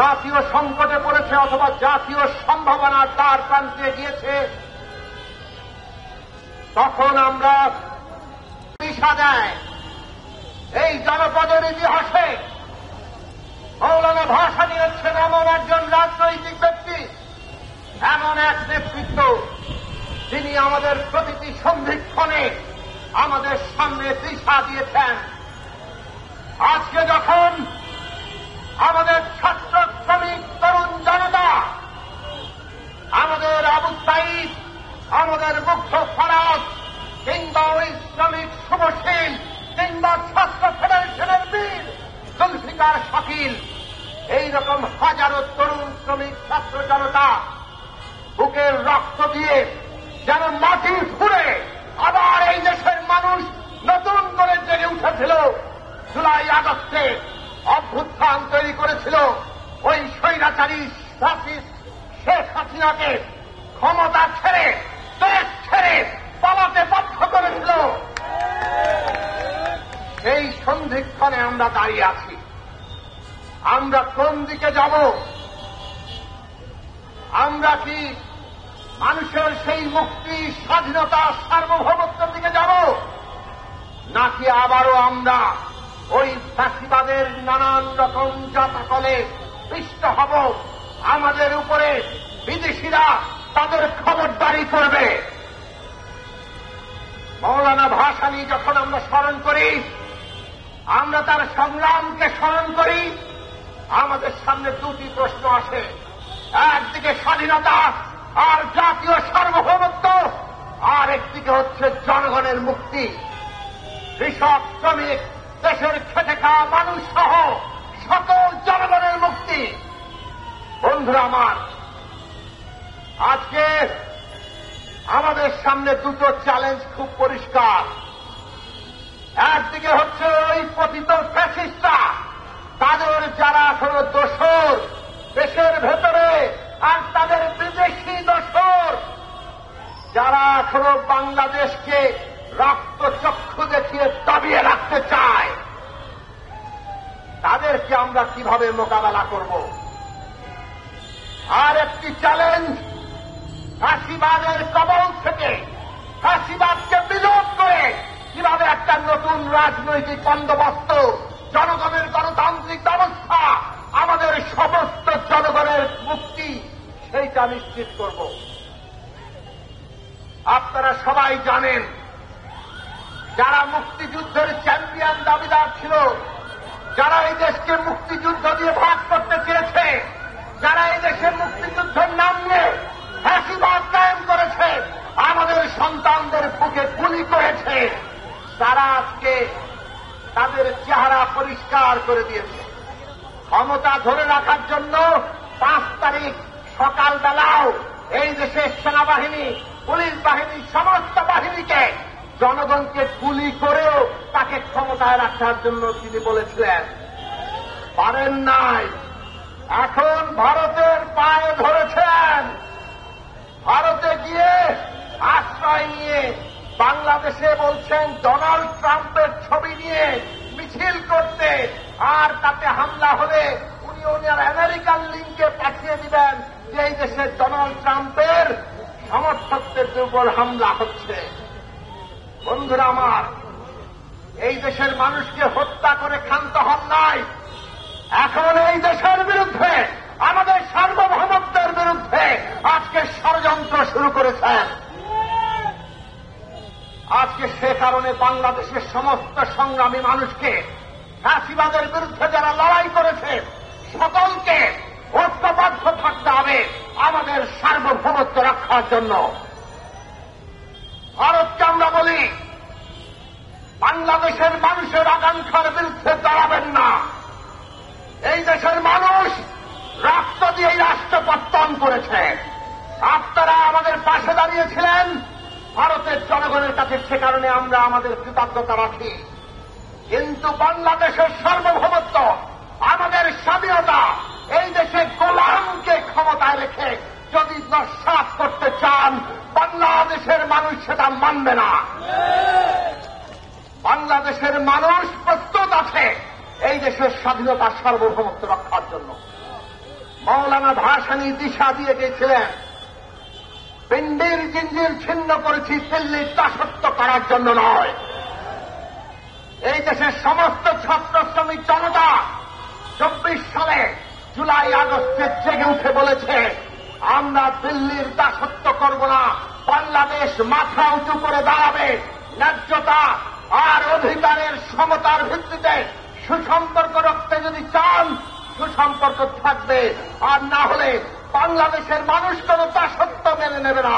জাতীয় সংকটে পড়েছে অথবা জাতীয় সম্ভাবনার দ্বার প্রান্তে গিয়েছে, তখন আমরা দিশা দেয় এই জনপদের ইতিহাসে মৌলানা ভাসানী হচ্ছেন এমন একজন রাজনৈতিক ব্যক্তি, এমন এক নেতৃত্ব যিনি আমাদের প্রতিটি সন্ধিক্ষণে আমাদের সামনে দিশা দিয়েছেন। আজকে যখন আমাদের ছাত্র শ্রমিক তরুণ জনতা, আমাদের আবু সাঈদ, আমাদের মুগ্ধ ফরাজ কিংবা ওই শ্রমিক শুভশীল কিংবা ছাত্র ফেডারেশনের বীর জুলফিকার শাকিল, এইরকম হাজারো তরুণ শ্রমিক ছাত্র জনতা বুকের রক্ত দিয়ে যেন মাটি ফুঁড়ে আবার এই দেশের মানুষ নতুন করে জেগে উঠেছিল, জুলাই আগস্টে অভ্যুত্থান তৈরি করেছিল, ওই স্বৈরাচারী শেখ হাসিনাকে ক্ষমতা ছেড়ে দেশ ছেড়ে পালাতে বাধ্য করেছিল। সেই সন্ধিক্ষণে আমরা দাঁড়িয়ে আছি। আমরা কোন দিকে যাব? আমরা কি মানুষের সেই মুক্তি, স্বাধীনতা, সার্বভৌমত্বের দিকে যাব, নাকি আবারও আমরা ওই ফ্যাসিবাদের নানান রকম জাতাকলে পিষ্ট হব? আমাদের উপরে বিদেশিরা তাদের খবরদারি করবে। মৌলানা ভাসানী যখন আমরা স্মরণ করি, আমরা তার সংগ্রামকে স্মরণ করি, আমাদের সামনে দুটি প্রশ্ন আসে। একদিকে স্বাধীনতা আর জাতীয় সার্বভৌমত্ব, আর একদিকে হচ্ছে জনগণের মুক্তি, কৃষক, শ্রমিক, দেশের খেটে খাওয়া মানুষ সহ সকল জনগণের মুক্তি। বন্ধুরা আমার, আজকে আমাদের সামনে দুটো চ্যালেঞ্জ খুব পরিষ্কার। একদিকে হচ্ছে ওই পতিত ফ্যাসিস্টরা, তাদের যারা এখনো দোসর দেশের ভেতরে, আর তাদের বিদেশি দোসর যারা এখনো বাংলাদেশকে রক্তচক্ষু দেখিয়ে দাবিয়ে রাখতে চায়, তাদেরকে আমরা কিভাবে মোকাবেলা করব? আর একটি চ্যালেঞ্জ, ফাঁসিবাদের কবল থেকে ফাঁসিবাদকে বিলোপ করে কিভাবে একটা নতুন রাজনৈতিক বন্দোবস্ত, জনগণের গণতান্ত্রিক ব্যবস্থা, আমাদের সমস্ত জনগণের মুক্তি, সেইটা নিশ্চিত করব। আপনারা সবাই জানেন, যারা মুক্তিযুদ্ধের চ্যাম্পিয়ন দাবিদার ছিল, যারা এই দেশকে মুক্তিযুদ্ধ দিয়ে ভাগ করতে চেয়েছে, যারা এই দেশে মুক্তিযুদ্ধের নাম নিয়ে ফ্যাসিবাদ কায়েম করেছে, আমাদের সন্তানদের বুকে গুলি করেছে, তারা আজকে তাদের চেহারা পরিষ্কার করে দিয়েছে। ক্ষমতা ধরে রাখার জন্য 5 তারিখ সকালবেলাও এই দেশের সেনাবাহিনী, পুলিশ বাহিনী, সমস্ত বাহিনীকে জনগণকে গুলি করেও তাকে ক্ষমতায় রাখার জন্য তিনি বলেছিলেন, পারেন নাই। এখন ভারতের পায়ে ধরেছেন, ভারতে গিয়ে আশ্রয় নিয়ে বাংলাদেশে বলছেন ডোনাল্ড ট্রাম্পের ছবি নিয়ে মিছিল করতে, আর তাতে হামলা হলে উনি ওনার আমেরিকান লিঙ্কে পাঠিয়ে দিবেন যে এই দেশে ডোনাল্ড ট্রাম্পের সমর্থকদের উপর হামলা হচ্ছে। বন্ধুরা আমার, এই দেশের মানুষকে হত্যা করে ক্ষান্ত হন নাই, এখন এই দেশের বিরুদ্ধে, আমাদের সার্বভৌমত্বের বিরুদ্ধে আজকে ষড়যন্ত্র শুরু করেছেন। আজকে সে কারণে বাংলাদেশের সমস্ত সংগ্রামী মানুষকে, ফ্যাসিবাদের বিরুদ্ধে যারা লড়াই করেছে, সকলকে ঐক্যবদ্ধ থাকতে হবে আমাদের সার্বভৌমত্ব রক্ষার জন্য। ভারতকে আমরা বলি, বাংলাদেশের মানুষের আকাঙ্ক্ষার বিরুদ্ধে দাঁড়াবেন না। এই দেশের মানুষ রক্ত দিয়ে এই রাষ্ট্র পত্তন করেছে, আপনারা আমাদের পাশে দাঁড়িয়েছিলেন ভারতের জনগণের কাছে, সে কারণে আমরা আমাদের কৃতজ্ঞতা রাখি। কিন্তু বাংলাদেশের সার্বভৌমত্ব, আমাদের স্বাধীনতা, এই দেশে গোলামকে ক্ষমতায় রেখে যদি নস্যাৎ করতে চান, বাংলাদেশের মানুষ সেটা মানবে না। বাংলাদেশের মানুষ প্রস্তুত আছে এই দেশের স্বাধীনতা, সার্বভৌমত্ব রক্ষার জন্য। মৌলানা ভাসানী দিশা দিয়ে গিয়েছিলেন, পিণ্ডির জিঞ্জির ছিন্ন করেছি দিল্লির দাসত্ব করার জন্য নয়। এই দেশের সমস্ত ছাত্র শ্রমিক জনতা 24 সালে জুলাই আগস্টে জেগে উঠে বলেছে, আমরা দিল্লির দাসত্ব করব না, বাংলাদেশ মাথা উঁচু করে দাঁড়াবে, ন্যায্যতা আর অধিকারের সমতার ভিত্তিতে সুসম্পর্ক রাখতে যদি চান সুসম্পর্ক থাকবে, আর না হলে বাংলাদেশের মানুষ কোনো দাসত্ব মেনে নেবে না।